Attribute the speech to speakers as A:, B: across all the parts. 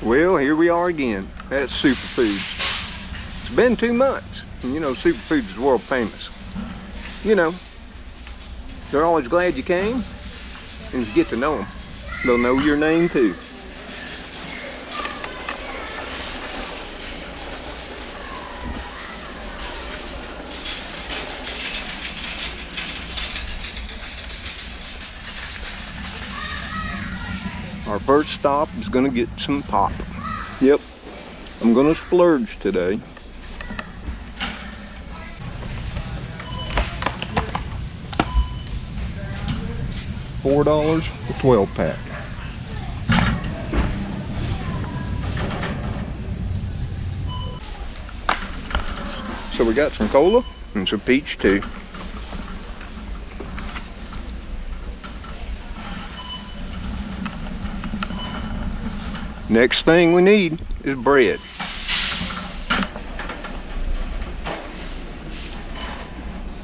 A: Well, here we are again at Superfoods. It's been 2 months, and you know Superfoods is world famous. You know, they're always glad you came, and you get to know them. They'll know your name too. Our first stop is gonna get some pop. Yep, I'm gonna splurge today. $4 for 12 pack. So we got some cola and some peach too. Next thing we need is bread.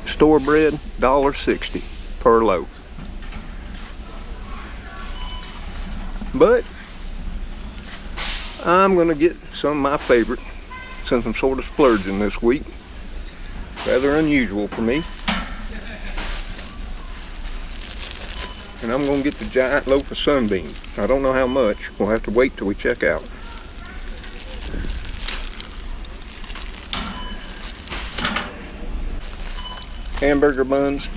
A: Store bread, $1.60 per loaf. But I'm gonna get some of my favorite since I'm sort of splurging this week. Rather unusual for me. And I'm gonna get the giant loaf of sunbeam. I don't know how much. We'll have to wait till we check out. Hamburger buns,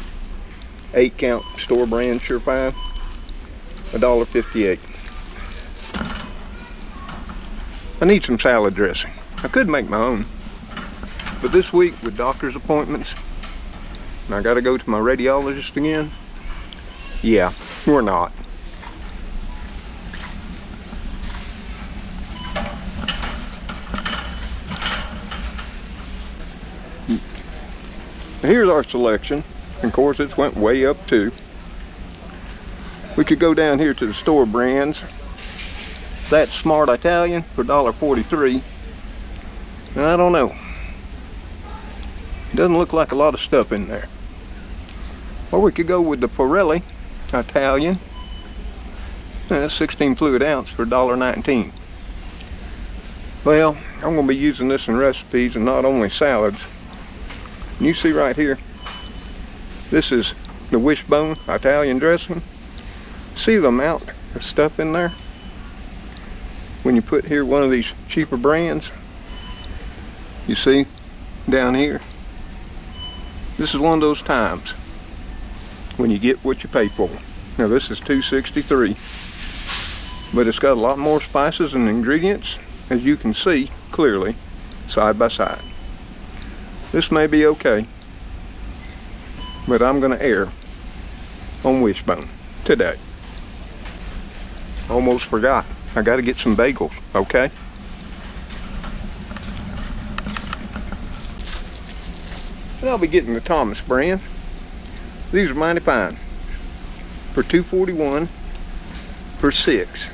A: 8 count store brand Surefire, $1.58. I need some salad dressing. I could make my own, but this week with doctor's appointments, and I gotta go to my radiologist again, yeah, we're not. Here's our selection. Of course, it's went way up too. We could go down here to the store brands. That's Smart Italian for $1.43. And I don't know. It doesn't look like a lot of stuff in there. Or we could go with the Forelli Italian. That's 16 fluid ounce for $1.19. Well, I'm going to be using this in recipes and not only salads. You see right here, this is the wishbone Italian dressing. See the amount of stuff in there? When you put here one of these cheaper brands, you see down here, this is one of those times when you get what you pay for. Now this is $2.63, but it's got a lot more spices and ingredients, as you can see clearly side by side. This may be okay, but I'm gonna err on wishbone today. Almost forgot. I gotta get some bagels, okay? And I'll be getting the Thomas brand. These are mighty fine. For $2.41 for 6.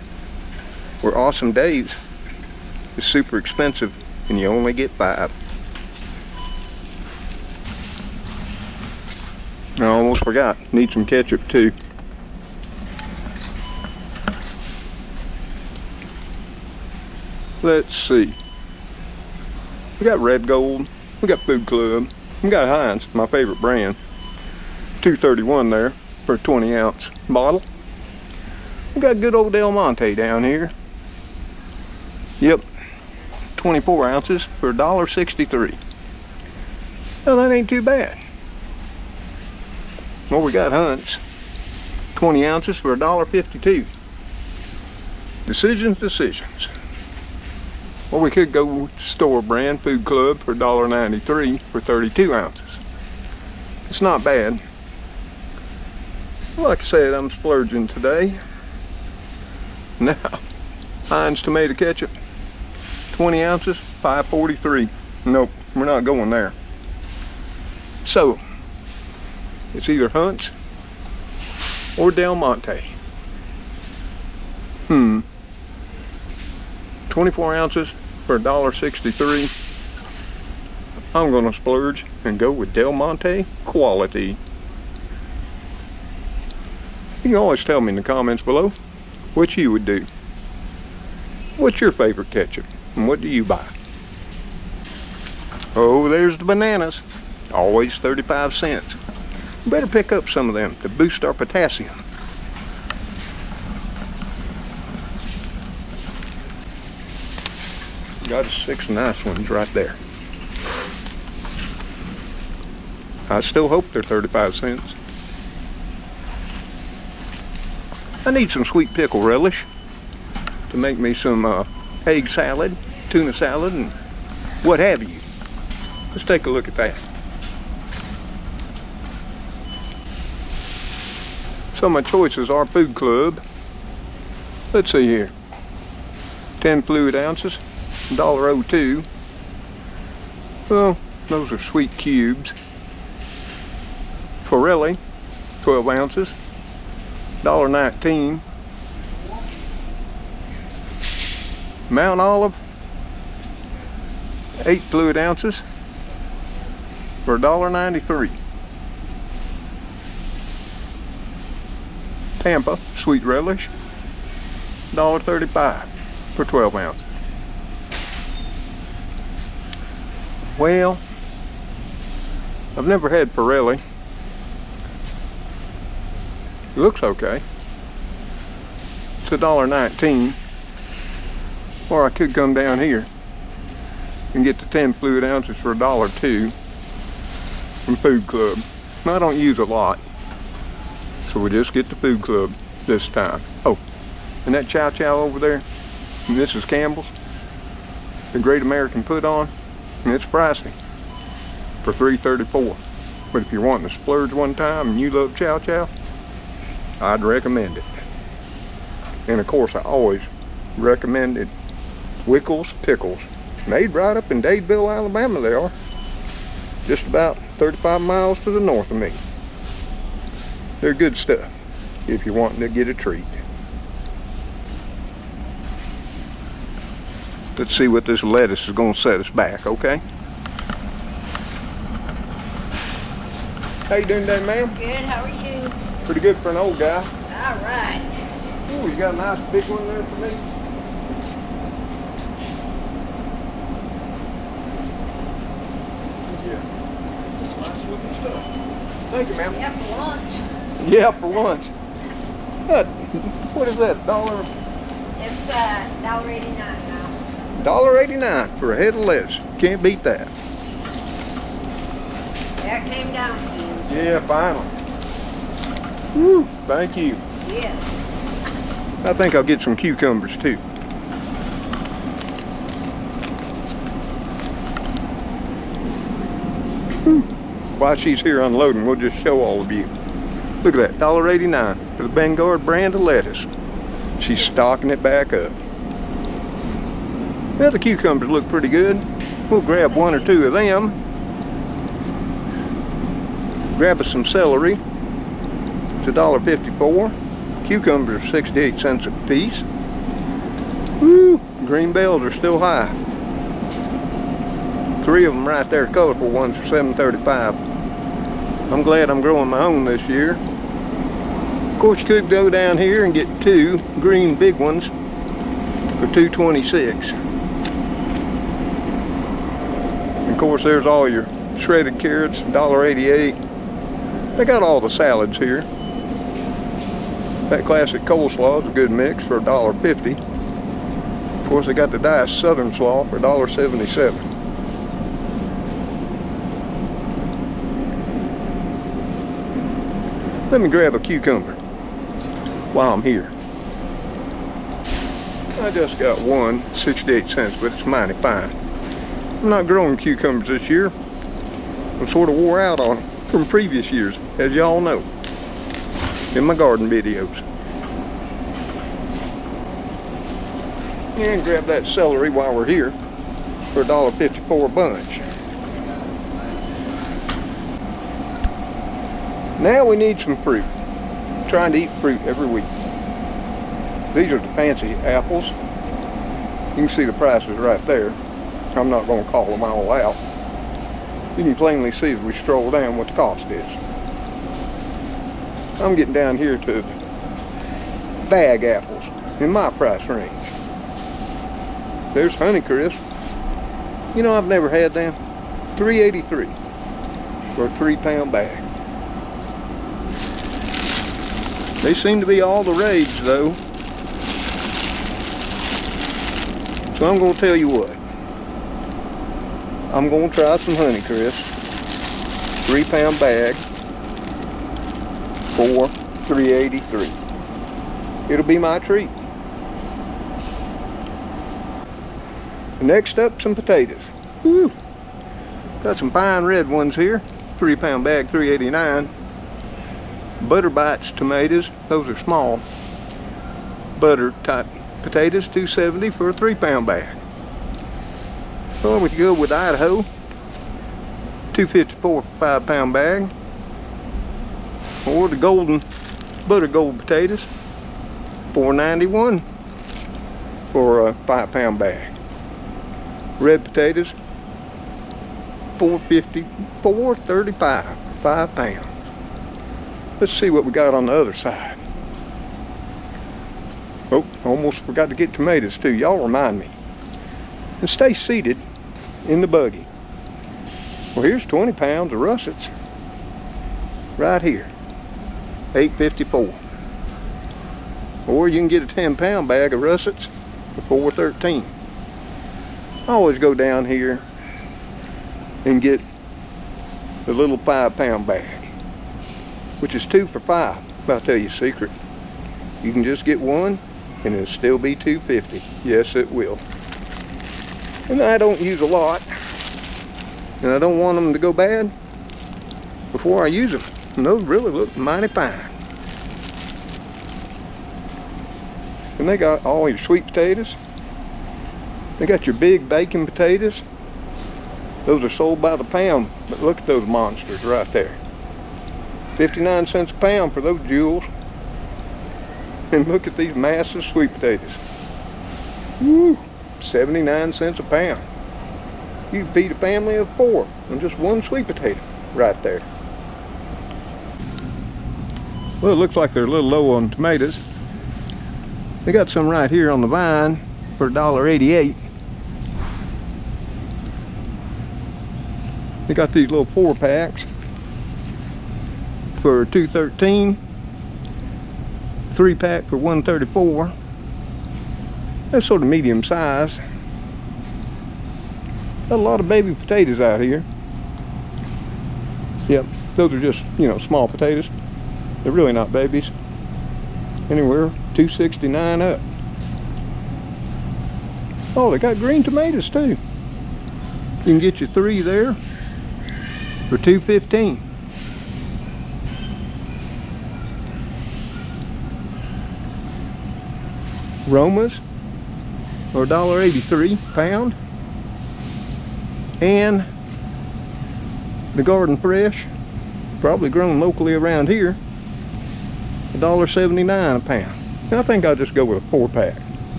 A: Where Awesome Dave's is super expensive and you only get 5. I almost forgot. Need some ketchup too. Let's see. We got Red Gold. We got Food Club. We got Heinz, my favorite brand. $2.31 there for a 20 ounce bottle. We got good old Del Monte down here. Yep. 24 ounces for $1.63. Well, that ain't too bad. Well, we got Hunt's 20 ounces for $1.52. Decisions. Well, we could go with store brand Food Club for $1.93 for 32 ounces. It's not bad. Like I said, I'm splurging today. Now, Heinz tomato ketchup, 20 ounces, $5.43. Nope, we're not going there. So, it's either Hunt's or Del Monte. 24 ounces for $1.63. I'm gonna splurge and go with Del Monte quality. You can always tell me in the comments below what you would do. What's your favorite ketchup? And what do you buy? Oh, there's the bananas. Always 35 cents. Better pick up some of them to boost our potassium. Got 6 nice ones right there. I still hope they're 35 cents. I need some sweet pickle relish to make me some egg salad, tuna salad, and what have you. Let's take a look at that. So my choices are Food Club. Let's see here. 10 fluid ounces, $1.02. Well, those are sweet cubes. Forelli, 12 ounces, $1.19. Mount Olive, 8 fluid ounces for $1.93. Tampa, sweet relish, $1.35 for 12 ounces. Well, I've never had Pirelli. It looks okay. It's $1.19. Or I could come down here and get the 10 fluid ounces for $1.02 from Food Club. I don't use a lot, so we'll just get the Food Club this time. Oh, and that chow chow over there, Mrs. Campbell's, the Great American Put On, and it's pricey for $3.34. But if you're wanting to splurge one time and you love chow chow, I'd recommend it. And of course, I always recommend it. Wickles Pickles, made right up in Dadeville, Alabama. They are just about 35 miles to the north of me. They're good stuff if you're wanting to get a treat. Let's see what this lettuce is going to set us back, okay? How you doing today, ma'am?
B: Good, how are you?
A: Pretty good for an old guy.
B: All right.
A: Ooh, you got a nice big one there for me? Yeah. That's nice looking stuff. Thank you, ma'am.
B: Yeah, for lunch.
A: Yeah, for lunch. What is that, dollar?
B: It's $1.89 now.
A: $1.89 for a head of lettuce. Can't beat that.
B: That came down to you.
A: Yeah, finally. Woo, thank you.
B: Yes.
A: I think I'll get some cucumbers too. While she's here unloading, we'll just show all of you. Look at that, $1.89 for the Vanguard brand of lettuce. She's stocking it back up. Well, the cucumbers look pretty good. We'll grab 1 or 2 of them. Grab us some celery. It's $1.54. Cucumbers are 68 cents a piece. Woo! Green bells are still high. 3 of them right there, colorful ones, for $7.35. I'm glad I'm growing my own this year. Of course, you could go down here and get 2 green big ones for $2.26. And of course, there's all your shredded carrots, $1.88. They got all the salads here. That classic coleslaw is a good mix for $1.50. Of course, they got the diced southern slaw for $1.77. Let me grab a cucumber while I'm here. I just got one, 68 cents, but it's mighty fine. I'm not growing cucumbers this year. I'm sort of wore out on them from previous years, as y'all know, in my garden videos. And grab that celery while we're here for $1.54 a bunch. Now we need some fruit. I'm trying to eat fruit every week. These are the fancy apples. You can see the prices right there. I'm not going to call them all out. You can plainly see as we stroll down what the cost is. I'm getting down here to bag apples in my price range. There's Honeycrisp. You know, I've never had them. $3.83 for a 3-pound bag. They seem to be all the rage though. So I'm gonna tell you what. I'm gonna try some Honeycrisp. 3-pound bag for $3.83. It'll be my treat. Next up, some potatoes. Woo. Got some fine red ones here. 3-pound bag, $3.89. Butter Bites tomatoes, those are small. Butter type potatoes, $2.70 for a 3-pound bag. Or we could go with Idaho, $2.54 for a 5-pound bag. Or the golden butter gold potatoes, $4.91 for a 5-pound bag. Red potatoes, $4.35, 5 pounds. Let's see what we got on the other side. Oh, almost forgot to get tomatoes too. Y'all remind me. And stay seated in the buggy. Well, here's 20 pounds of russets. Right here. $8.54. Or you can get a 10-pound bag of russets for $4.13. I always go down here and get the little 5-pound bag, which is 2 for $5. But I'll tell you a secret. You can just get one and it'll still be $2.50. Yes, it will. And I don't use a lot, and I don't want them to go bad before I use them. And those really look mighty fine. And they got all your sweet potatoes. They got your big bacon potatoes. Those are sold by the pound, but look at those monsters right there. 59 cents a pound for those jewels. And look at these massive sweet potatoes. Woo, 79 cents a pound. You can feed a family of 4 on just one sweet potato right there. Well, it looks like they're a little low on tomatoes. They got some right here on the vine for $1.88. They got these little 4-packs for $2.13. 3-pack for $1.34. That's sort of medium size. Got a lot of baby potatoes out here. Yep, those are just, you know, small potatoes. They're really not babies. Anywhere $2.69 up. Oh, they got green tomatoes too. You can get your 3 there for $2.15. Romas are $1.83 a pound. And the Garden Fresh, probably grown locally around here, $1.79 a pound. I think I'll just go with a 4-pack.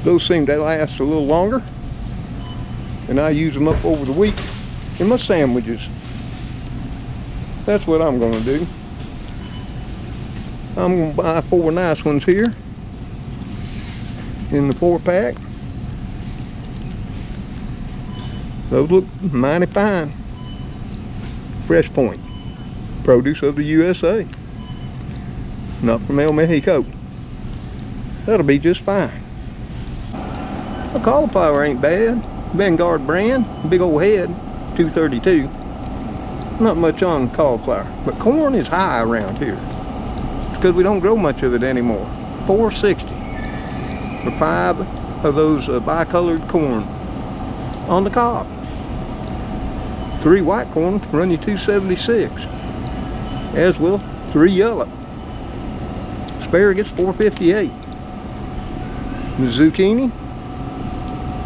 A: Those seem to last a little longer, and I use them up over the week in my sandwiches. That's what I'm going to do. I'm going to buy 4 nice ones here in the 4-pack. Those look mighty fine. Fresh Point, produce of the USA, not from El Mexico. That'll be just fine. The cauliflower ain't bad. Vanguard brand, big old head, $2.32. Not much on cauliflower, but corn is high around here. It's because we don't grow much of it anymore. $4.60 for 5 of those bicolored corn on the cob. 3 white corn run you $2.76, as will 3 yellow. Asparagus $4.58. The zucchini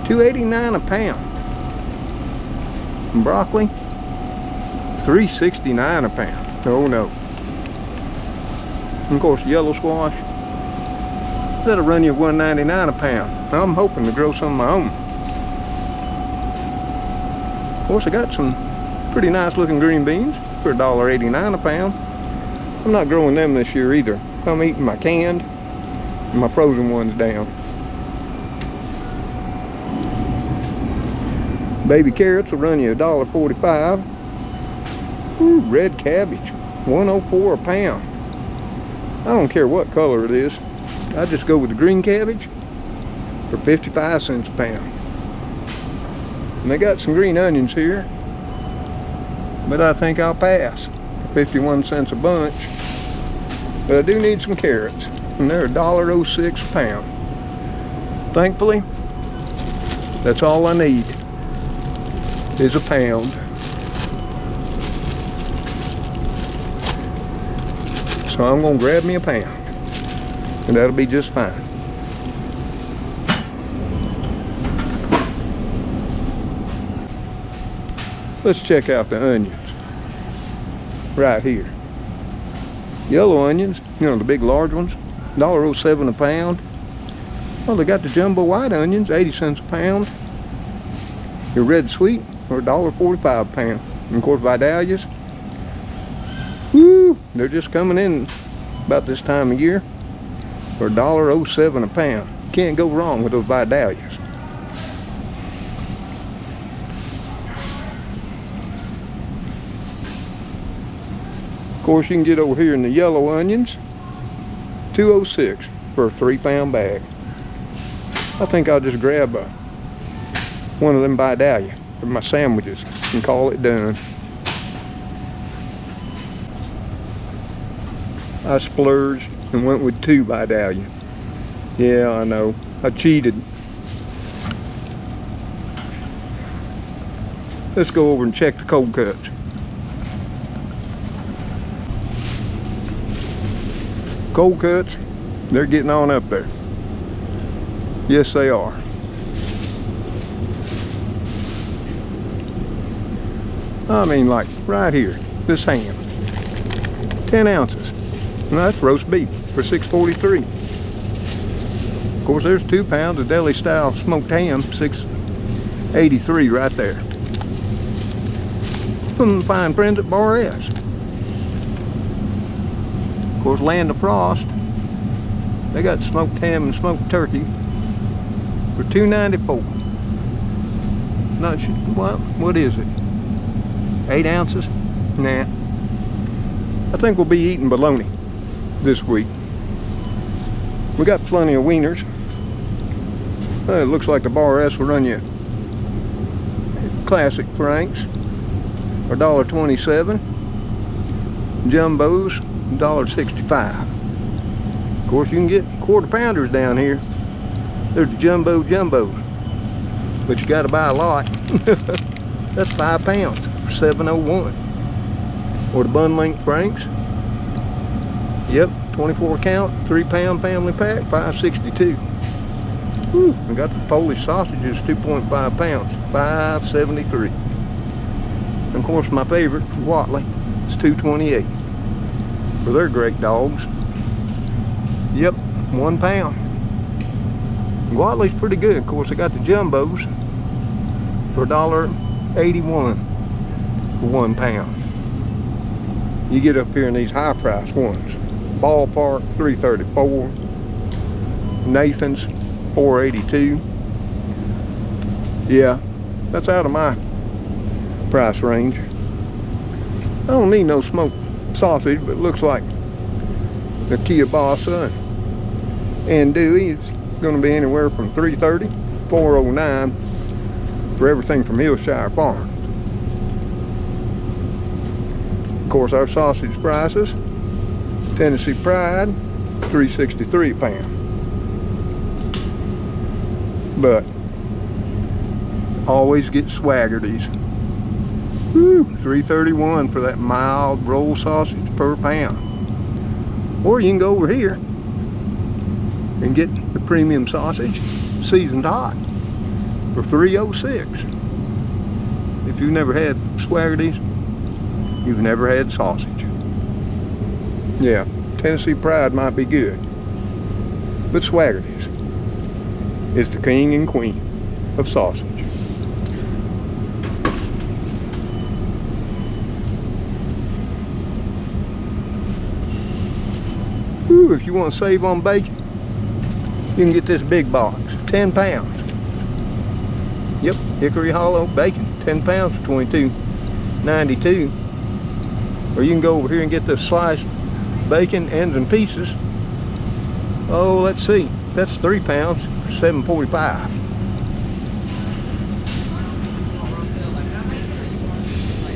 A: $2.89 a pound. And broccoli $3.69 a pound. Oh no. And of course yellow squash, that'll run you $1.99 a pound. I'm hoping to grow some of my own. Of course I got some pretty nice looking green beans for $1.89 a pound. I'm not growing them this year either. I'm eating my canned and my frozen ones down. Baby carrots will run you $1.45. Ooh, red cabbage, $1.04 a pound. I don't care what color it is. I just go with the green cabbage for 55 cents a pound. And they got some green onions here, but I think I'll pass for 51 cents a bunch. But I do need some carrots, and they're $1.06 a pound. Thankfully, that's all I need is a pound. So I'm gonna grab me a pound, and that'll be just fine. Let's check out the onions right here. Yellow onions, you know, the big large ones, $1.07 a pound. Well, they got the jumbo white onions, 80 cents a pound. Your red sweet, or $1.45 a pound. And of course, Vidalias, woo, they're just coming in about this time of year for $1.07 a pound. Can't go wrong with those Vidalias. Of course, you can get over here in the yellow onions, $2.06 for a 3-pound bag. I think I'll just grab one of them Vidalia for my sandwiches and call it done. I splurged and went with 2 Vidalia. Yeah, I know, I cheated. Let's go over and check the cold cuts. Cold cuts, they're getting on up there. Yes, they are. I mean, like right here, this ham, 10 ounces. And that's roast beef for $6.43. Of course, there's 2 pounds of Deli style smoked ham, $6.83 right there. From fine friends at Bar S. Of course, Land of Frost, they got smoked ham and smoked turkey for $2.94. Not sure, what is it? 8 ounces? Nah. I think we'll be eating bologna this week. We got plenty of wieners. It looks like the Bar S will run you classic Franks for $1.27. Jumbos, $1.65. Of course, you can get quarter pounders down here. There's the jumbos, but you got to buy a lot. That's 5 pounds for $7.01. Or the bun length Franks. Yep, 24 count, 3-pound family pack, $5.62. Whew, we got the Polish sausages, 2.5 pounds, $5.73. And of course, my favorite, Watley, is $2.28. For their great dogs. Yep, 1 pound. Watley's pretty good. Of course, I got the jumbos for $1.81 for 1 pound. You get up here in these high price ones. Ballpark, $3.34. Nathan's, $4.82. Yeah, that's out of my price range. I don't need no smoked sausage, but it looks like the kielbasa and andouille is going to be anywhere from $3.30, $4.09 for everything from Hillshire Farm. Of course, our sausage prices, Tennessee Pride, $3.63 a pound. But always get Swaggerty's. Woo, $3.31 for that mild roll sausage per pound. Or you can go over here and get the premium sausage, seasoned hot, for $3.06. If you've never had Swaggerty's, you've never had sausage. Yeah, Tennessee Pride might be good, but Swaggerty's is the king and queen of sausage. Ooh, if you want to save on bacon, you can get this big box, 10 pounds Yep, Hickory Hollow bacon, 10 pounds for $22.92. Or you can go over here and get the sliced bacon, ends and pieces. Oh, let's see, that's 3 pounds for $7.45.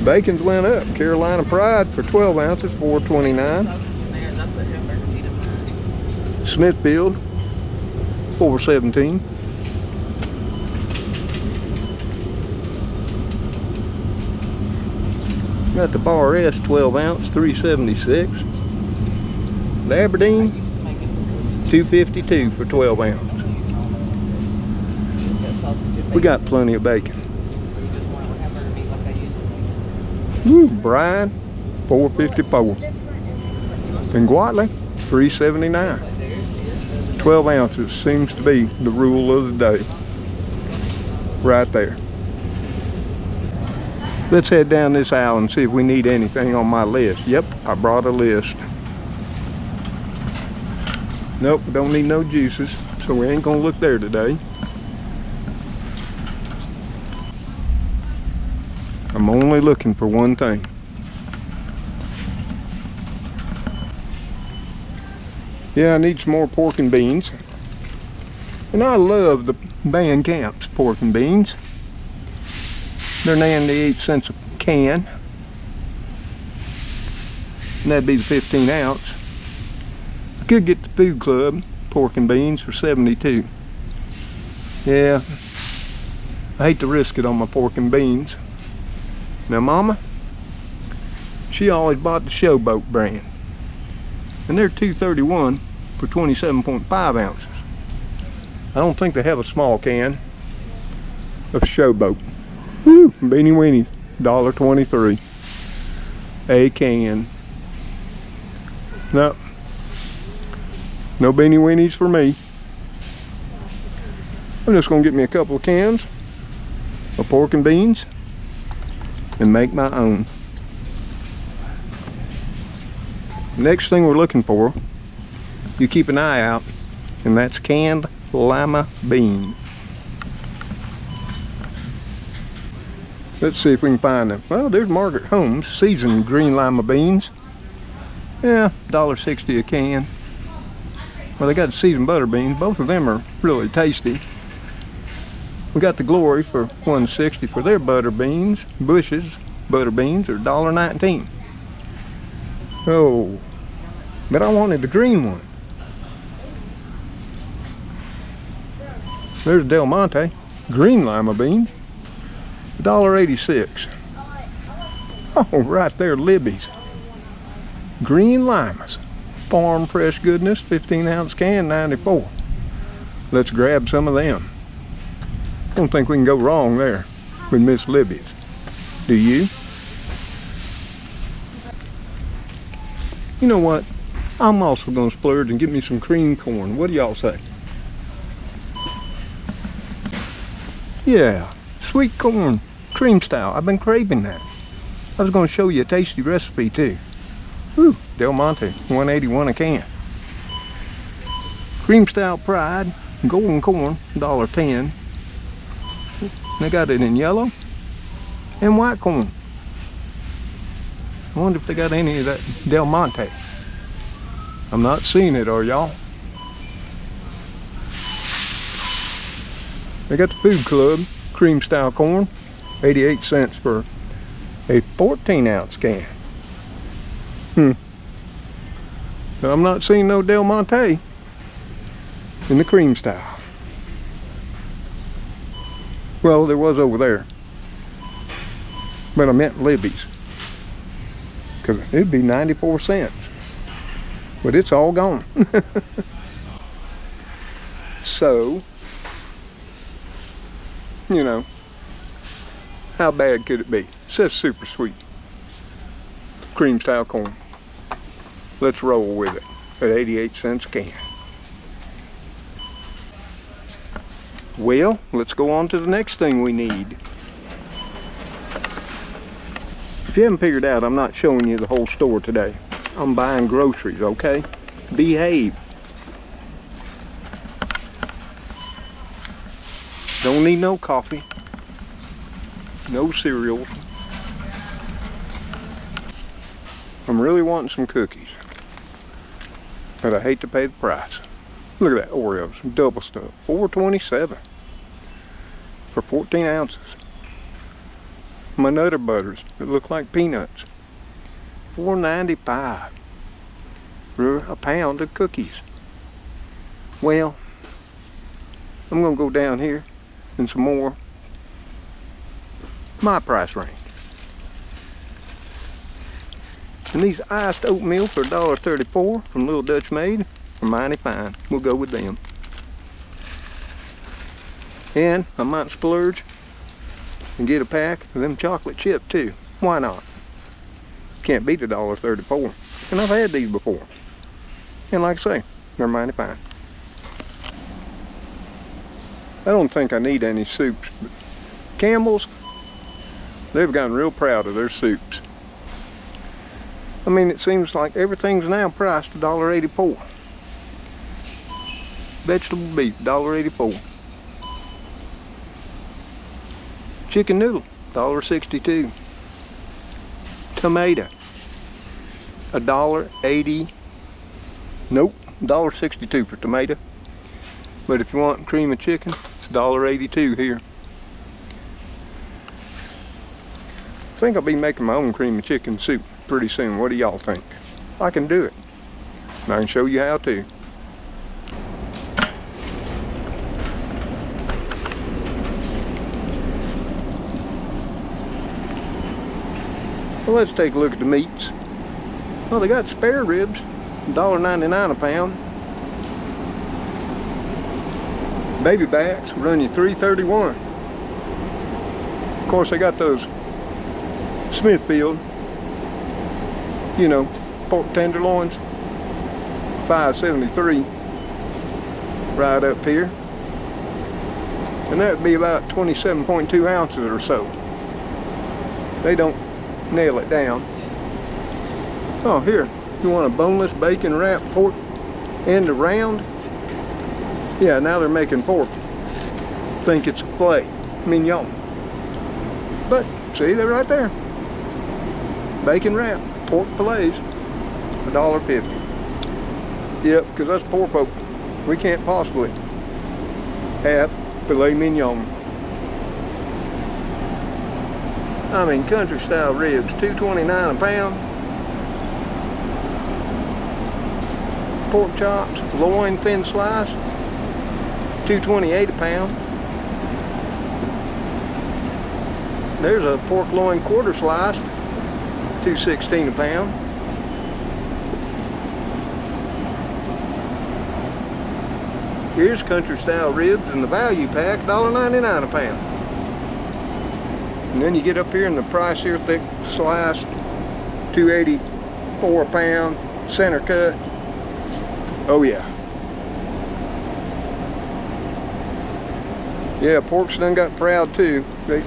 A: Bacons went up. Carolina Pride for 12 ounces, $4.29. Smithfield, $4.17. Got the Bar S 12 ounce, $3.76. The Aberdeen, $2.52 for 12 ounce. We got plenty of bacon. Woo, Bryan, $4.54. And Guatley, $3.79. 12 ounces seems to be the rule of the day. Right there. Let's head down this aisle and see if we need anything on my list. Yep, I brought a list. Nope, don't need no juices, so we ain't gonna look there today. I'm only looking for one thing. Yeah, I need some more pork and beans. And I love the Van Camp's pork and beans. They're 98 cents a can. And that'd be the 15 ounce. I could get the Food Club pork and beans for 72. Yeah, I hate to risk it on my pork and beans. Now Mama, she always bought the Showboat brand. And they're $2.31 for 27.5 ounces. I don't think they have a small can of Showboat. Woo, beanie weenies, $1.23 a can. No beanie weenies for me. I'm just gonna get me a couple of cans of pork and beans and make my own. Next thing we're looking for, you keep an eye out, and that's canned lima beans. Let's see if we can find them. Well, there's Margaret Holmes seasoned green lima beans. Yeah, $1.60 a can. Well, they got seasoned butter beans. Both of them are really tasty. We got the Glory for $1.60 for their butter beans. Bush's butter beans are $1.19. Oh, but I wanted the green one. There's Del Monte green lima beans, $1.86. Oh, right there, Libby's green limas, farm fresh goodness, 15 ounce can, $94. Let's grab some of them. Don't think we can go wrong there with Miss Libby's. Do you? You know what? I'm also gonna splurge and get me some cream corn. What do y'all say? Yeah, sweet corn, cream style. I've been craving that. I was gonna show you a tasty recipe too. Whew, Del Monte, $1.81 a can. Cream style Pride, golden corn, $1.10. They got it in yellow and white corn. I wonder if they got any of that Del Monte. I'm not seeing it, are y'all? They got the Food Club cream style corn, 88 cents for a 14 ounce can. So I'm not seeing no Del Monte in the cream style. Well, there was over there, but I meant Libby's, because it'd be 94 cents, but it's all gone. So, you know, how bad could it be? It says super sweet cream style corn. Let's roll with it at 88 cents a can. Well, let's go on to the next thing we need. If you haven't figured out, I'm not showing you the whole store today. I'm buying groceries, okay? Behave. Don't need no coffee. no cereals. I'm really wanting some cookies, but I hate to pay the price. Look at that Oreos, double stuff, $4.27 for 14 ounces. My Nutter Butters that look like peanuts, $4.95 for a pound of cookies. Well, I'm gonna go down here and some more my price range. And these iced oatmeal for $1.34 from Little Dutch Maid are mighty fine. We'll go with them. And I might splurge and get a pack of them chocolate chip too. Why not? Can't beat $1.34. And I've had these before. And like I say, they're mighty fine. I don't think I need any soups, but Campbell's, they've gotten real proud of their soups. I mean, it seems like everything's now priced $1.84. Vegetable beef, $1.84. Chicken noodle, $1.62. Tomato, $1.80. Nope, $1.62 for tomato. But if you want cream of chicken, it's $1.82 here. I think I'll be making my own cream of chicken soup pretty soon. What do y'all think? I can do it. And I can show you how to. Well, let's take a look at the meats. Well, they got spare ribs, $1.99 a pound. Baby backs run you $3.31. Of course, they got those Smithfield, you know, pork tenderloins, $5.73 right up here. And that would be about 27.2 ounces or so. They don't nail it down. Oh, here, you want a boneless bacon wrapped pork end around? Yeah, now they're making pork. Think it's a filet mignon. But see, they're right there. Bacon wrap, pork fillets, $1.50. Yep, because that's poor folk. We can't possibly have filet mignon. I mean, country style ribs, $2.29 a pound. Pork chops, loin thin sliced, $2.28 a pound. There's a pork loin quarter sliced, $2.16 a pound. Here's country style ribs in the value pack, $1.99 a pound. And then you get up here in the price here, thick sliced, $2.84 a pound, center cut. Oh yeah. Yeah, pork's done got proud too. They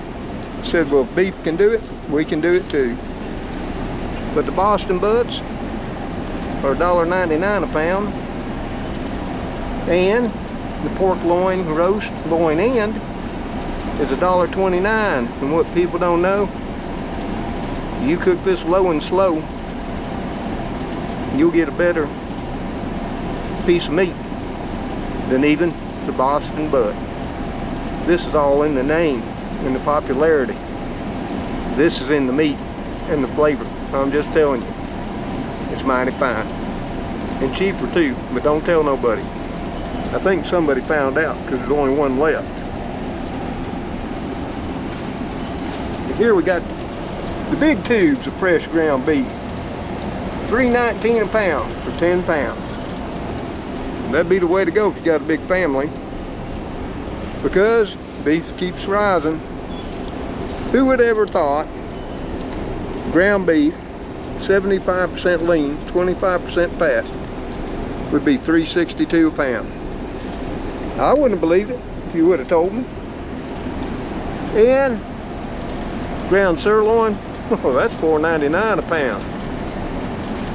A: said, well, if beef can do it, we can do it too. But the Boston butts are $1.99 a pound. And the pork loin roast, loin end, is $1.29. And what people don't know, you cook this low and slow, you'll get a better piece of meat than even the Boston butt. This is all in the name, in the popularity. This is in the meat and the flavor. I'm just telling you, it's mighty fine. And cheaper too, but don't tell nobody. I think somebody found out because there's only one left. And here we got the big tubes of fresh ground beef. $3.19 a pound for 10 pounds. And that'd be the way to go if you got a big family, because beef keeps rising. Who would ever thought ground beef, 75% lean, 25% fat, would be $3.62 a pound? I wouldn't have believed it if you would have told me. And ground sirloin, oh, that's $4.99 a pound.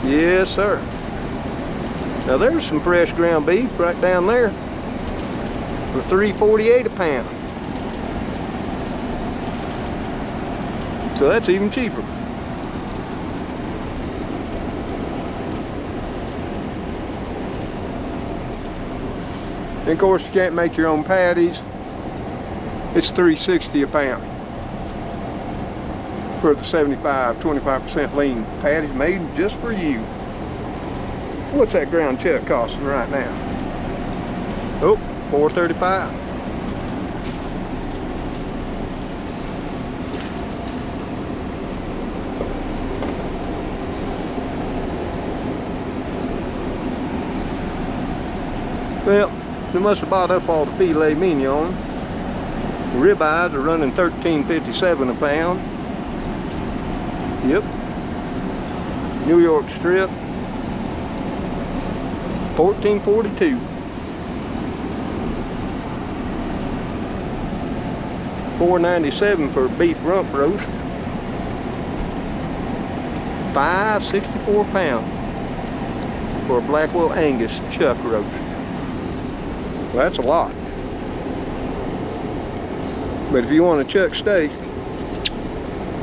A: Yes, sir. Now there's some fresh ground beef right down there for $3.48 a pound. So that's even cheaper. And of course, you can't make your own patties. It's $3.60 a pound for the 25% lean patties made just for you. What's that ground chuck costing right now? Oh, $4.35. Well, they must have bought up all the filet mignon. The ribeyes are running $13.57 a pound. Yep. New York strip, $14.42. $4.97 for beef rump roast. $5.64 a pound for a Blackwell Angus chuck roast. Well, that's a lot. But if you want a chuck steak,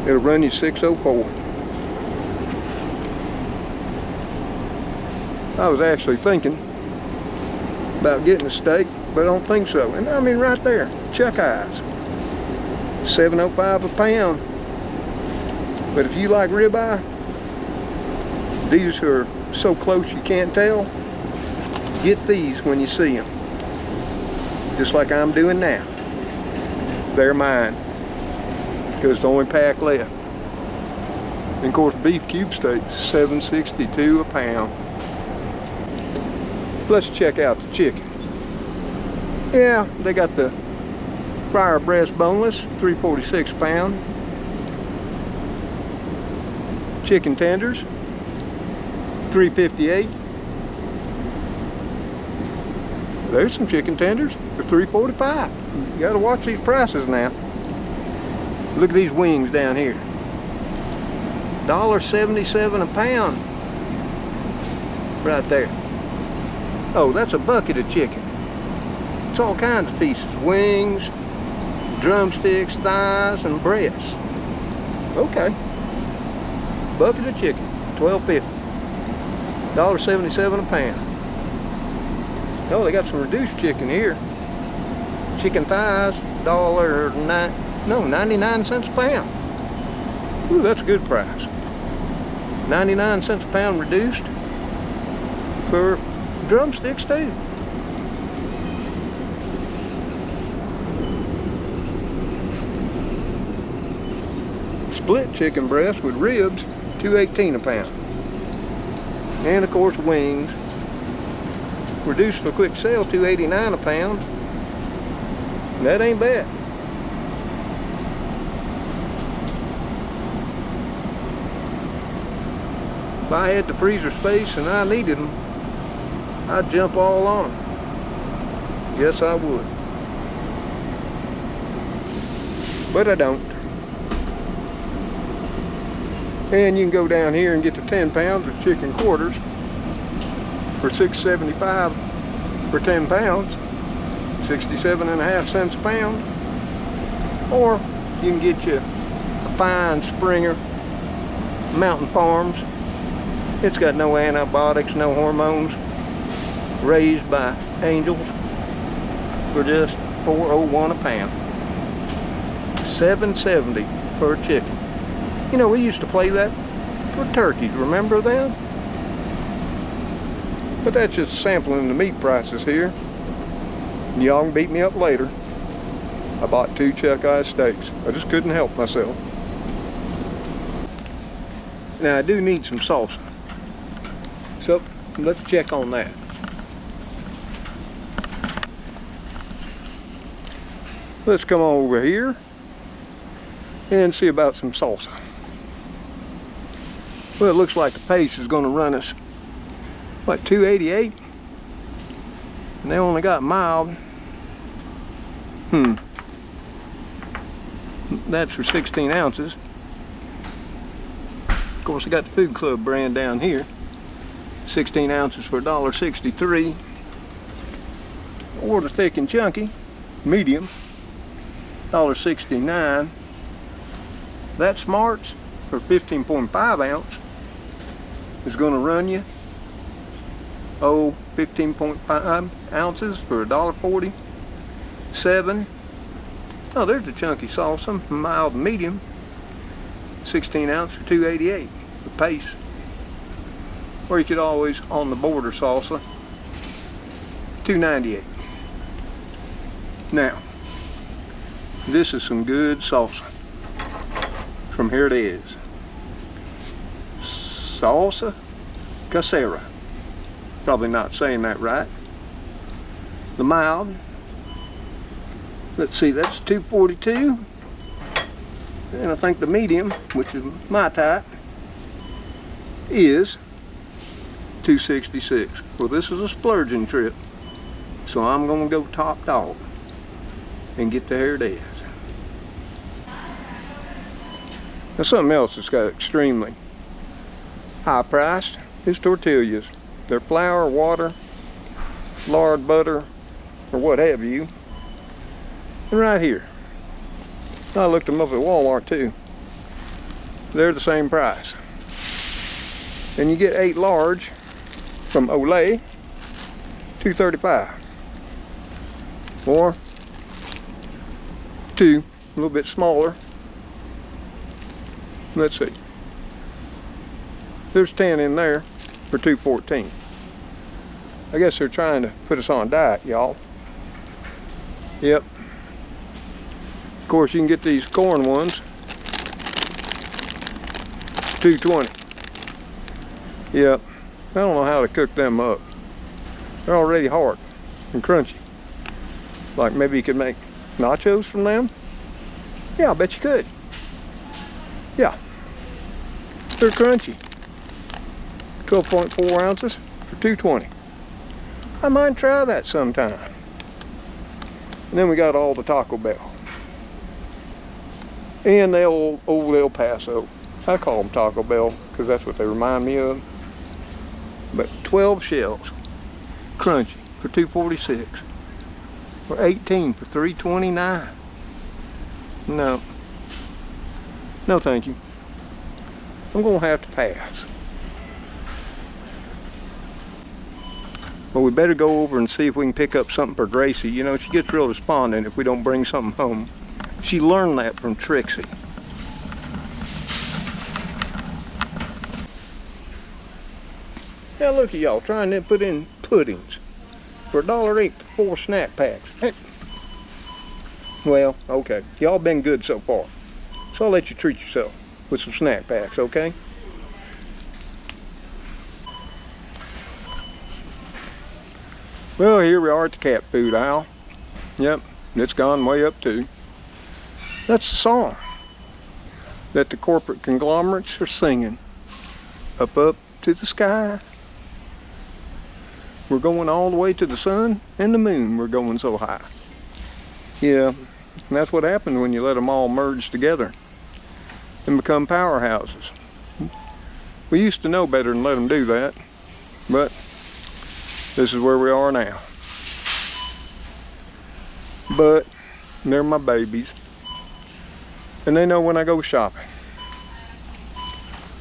A: it'll run you $6.04. I was actually thinking about getting a steak, but I don't think so. And I mean right there, chuck eyes, $7.05 a pound. But if you like ribeye, these are so close you can't tell. Get these when you see them. Just like I'm doing now. They're mine. Because it's the only pack left. And of course, beef cube steaks, $7.62 a pound. Let's check out the chicken. Yeah, they got the fryer breast boneless, $3.46 a pound. Chicken tenders, $3.58. There's some chicken tenders for $3.45. You gotta watch these prices now. Look at these wings down here. $1.77 a pound. Right there. Oh, that's a bucket of chicken. It's all kinds of pieces. Wings, drumsticks, thighs, and breasts. Okay. Bucket of chicken, $12.50. $1.77 a pound. Oh, they got some reduced chicken here. Chicken thighs, 99 cents a pound. Ooh, that's a good price. 99 cents a pound reduced for drumsticks too. Split chicken breast with ribs, $2.18 a pound. And of course wings. Reduced for quick sale, $2.89 a pound. That ain't bad. If I had the freezer space and I needed them, I'd jump all on them. Yes, I would. But I don't. And you can go down here and get the 10 pounds of chicken quarters for $6.75 for 10 pounds, 67.5 cents a pound. Or you can get you a fine Springer Mountain Farms. It's got no antibiotics, no hormones, raised by angels for just $4.01 a pound. $7.70 for a chicken. You know, we used to play that for turkeys, remember that? But that's just sampling the meat prices here. Y'all can beat me up later. I bought 2 chuck-eye steaks. I just couldn't help myself. Now I do need some salsa. So let's check on that. Let's come on over here and see about some salsa. Well, it looks like the pace is going to run us, what, $2.88? And they only got mild. That's for 16 ounces. Of course, I got the Food Club brand down here. 16 ounces for $1.63. Or the thick and chunky, medium, $1.69. That Smarts for 15.5 ounce is going to run you 15.5 ounces for $1.40. 7. Oh, there's the chunky salsa, mild and medium, 16 ounce for $2.88. The pace. Or you could always on the border salsa, $2.98. Now, this is some good salsa. From here it is. Salsa casera. Probably not saying that right. The mild. Let's see, that's $2.42. And I think the medium, which is my type, is $2.66. Well, this is a splurging trip, so I'm gonna go top dog and get the Herdez. Now, something else that's got extremely high priced is tortillas. They're flour, water, lard, butter, or what have you. And right here, I looked them up at Walmart too. They're the same price. And you get 8 large from Olay, $2.35. Or 2, a little bit smaller. Let's see. There's 10 in there for $2.14. I guess they're trying to put us on a diet, y'all. Yep. Of course, you can get these corn ones, $2.20. Yep. I don't know how to cook them up. They're already hard and crunchy. Like maybe you could make nachos from them? Yeah, I bet you could. Yeah. They're crunchy. 12.4 ounces for $2.20. I might try that sometime. And then we got all the Taco Bell. And the old El Paso. I call them Taco Bell because that's what they remind me of. But 12 shells, crunchy, for $2.46. Or 18 for $3.29. No. No, thank you. I'm gonna have to pass. Well, we better go over and see if we can pick up something for Gracie. You know, she gets real despondent if we don't bring something home. She learned that from Trixie. Now look at y'all trying to put in puddings for $1.08 for 4 snack packs. Well, okay. Y'all been good so far. So I'll let you treat yourself with some snack packs, okay? Well, here we are at the cat food aisle. Yep, it's gone way up too. That's the song that the corporate conglomerates are singing. Up, up to the sky. We're going all the way to the sun and the moon. We're going so high. Yeah, and that's what happens when you let them all merge together and become powerhouses. We used to know better than let them do that, but this is where we are now. But they're my babies. And they know when I go shopping,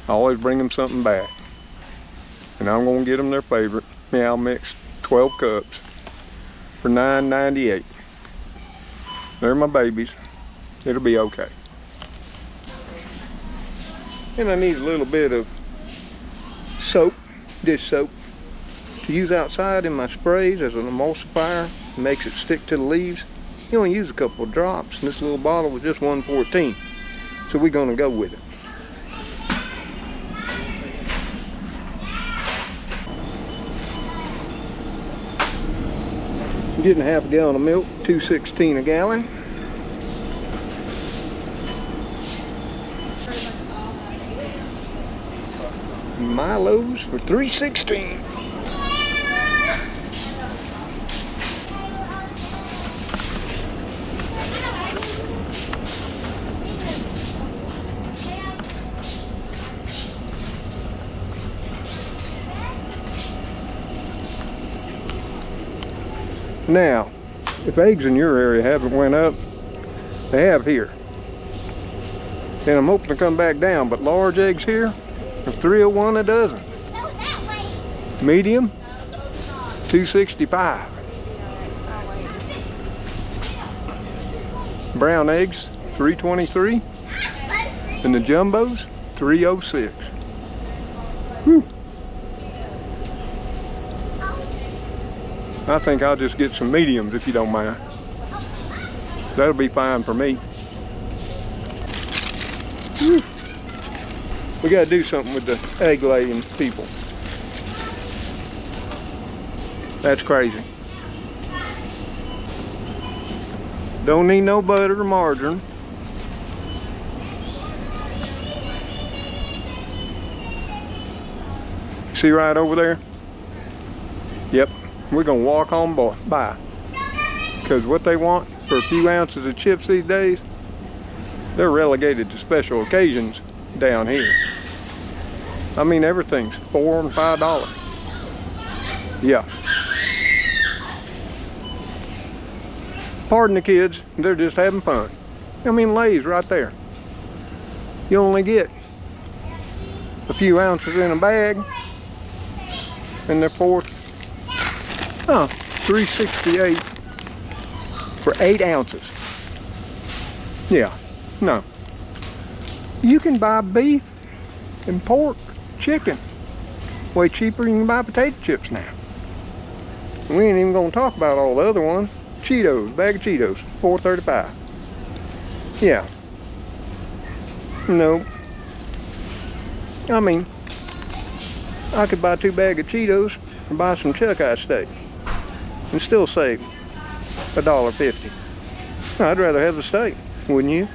A: I always bring them something back. And I'm gonna get them their favorite. Yeah, I'll mix 12 cups for $9.98. They're my babies. It'll be okay. And I need a little bit of soap, dish soap, to use outside in my sprays as an emulsifier. It makes it stick to the leaves. You only use a couple of drops, and this little bottle was just $1.14. So we're gonna go with it. I'm getting half a gallon of milk, $2.16 a gallon. Milo's for $3.16. Now, if eggs in your area haven't went up, they have here. And I'm hoping to come back down, but large eggs here are $3.01 a dozen. Medium, $2.65. Brown eggs, $3.23. And the jumbos, $3.06. Whew. I think I'll just get some mediums if you don't mind. That'll be fine for me. Whew. We gotta do something with the egg laying people. That's crazy. Don't need no butter or margarine. See right over there? Yep, we're gonna walk on by. Because what they want for a few ounces of chips these days, they're relegated to special occasions down here. I mean, everything's $4 and $5. Yeah. Pardon the kids, they're just having fun. I mean, Lay's right there. You only get a few ounces in a bag, and they're $3.68 for 8 ounces. Yeah, no. You can buy beef and pork, chicken, way cheaper than you can buy potato chips now. We ain't even gonna talk about all the other ones. Cheetos, bag of Cheetos, $4.35. Yeah. No. I mean, I could buy 2 bags of Cheetos and buy some chuck eye steak and still save $1.50. I'd rather have the steak, wouldn't you?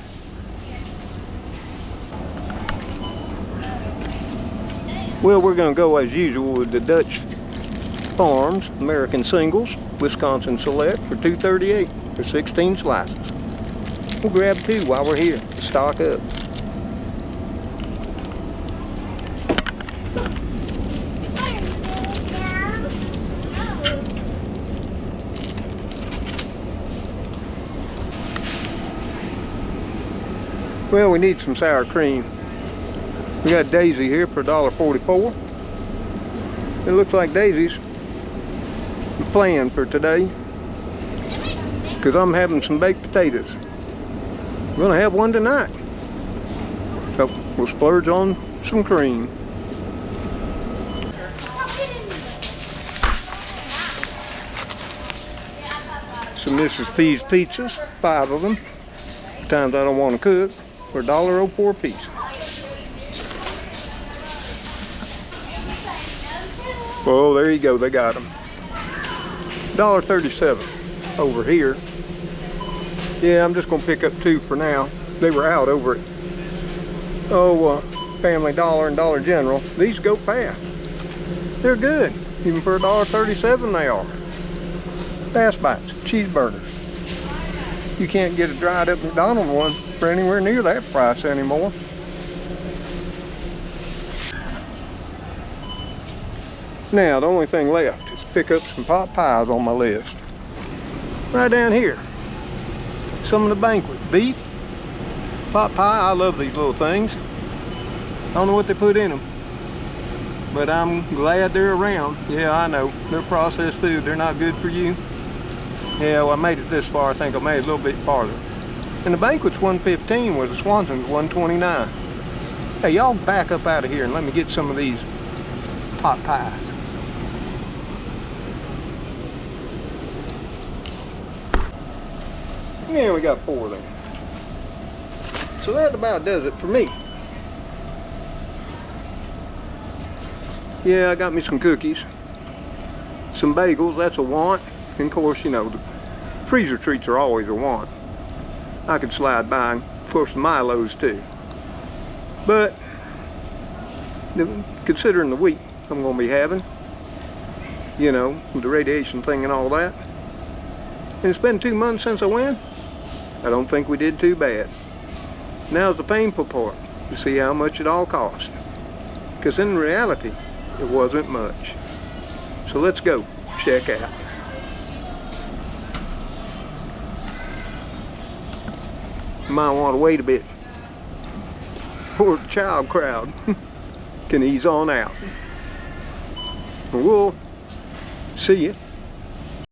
A: Well, we're gonna go as usual with the Dutch Farms American Singles, Wisconsin Select for $2.38 for 16 slices. We'll grab 2 while we're here. Stock up. Well, we need some sour cream. We got Daisy here for $1.44. It looks like Daisy's plan for today, because I'm having some baked potatoes. I'm gonna have one tonight. So we'll splurge on some cream. Some Mrs. P's pizzas, 5 of them. Times I don't want to cook, for $1.04 a piece. Oh, there you go, they got them. $1.37 over here. Yeah, I'm just gonna pick up 2 for now. They were out over at Family Dollar and Dollar General. These go fast. They're good, even for $1.37 they are. Fast Bites, cheeseburgers. You can't get a dried up McDonald's one for anywhere near that price anymore. Now, the only thing left is pick up some pot pies on my list. Right down here. Some of the Banquet. Beef, pot pie. I love these little things. I don't know what they put in them, but I'm glad they're around. Yeah, I know. They're processed food. They're not good for you. Yeah, well, I made it this far. I think I made it a little bit farther. And the Banquet's $1.15, where the Swanson's $1.29. Hey, y'all back up out of here and let me get some of these pot pies. Yeah, we got 4 of them. So that about does it for me. Yeah, I got me some cookies, some bagels, that's a want. And of course, you know, the freezer treats are always a want. I could slide by, and of course the Milos too. But considering the week I'm gonna be having, you know, with the radiation thing and all that, and it's been 2 months since I went, I don't think we did too bad. Now's the painful part, to see how much it all cost. Because in reality, it wasn't much. So let's go check out. You might want to wait a bit. before the child crowd can ease on out. We'll see you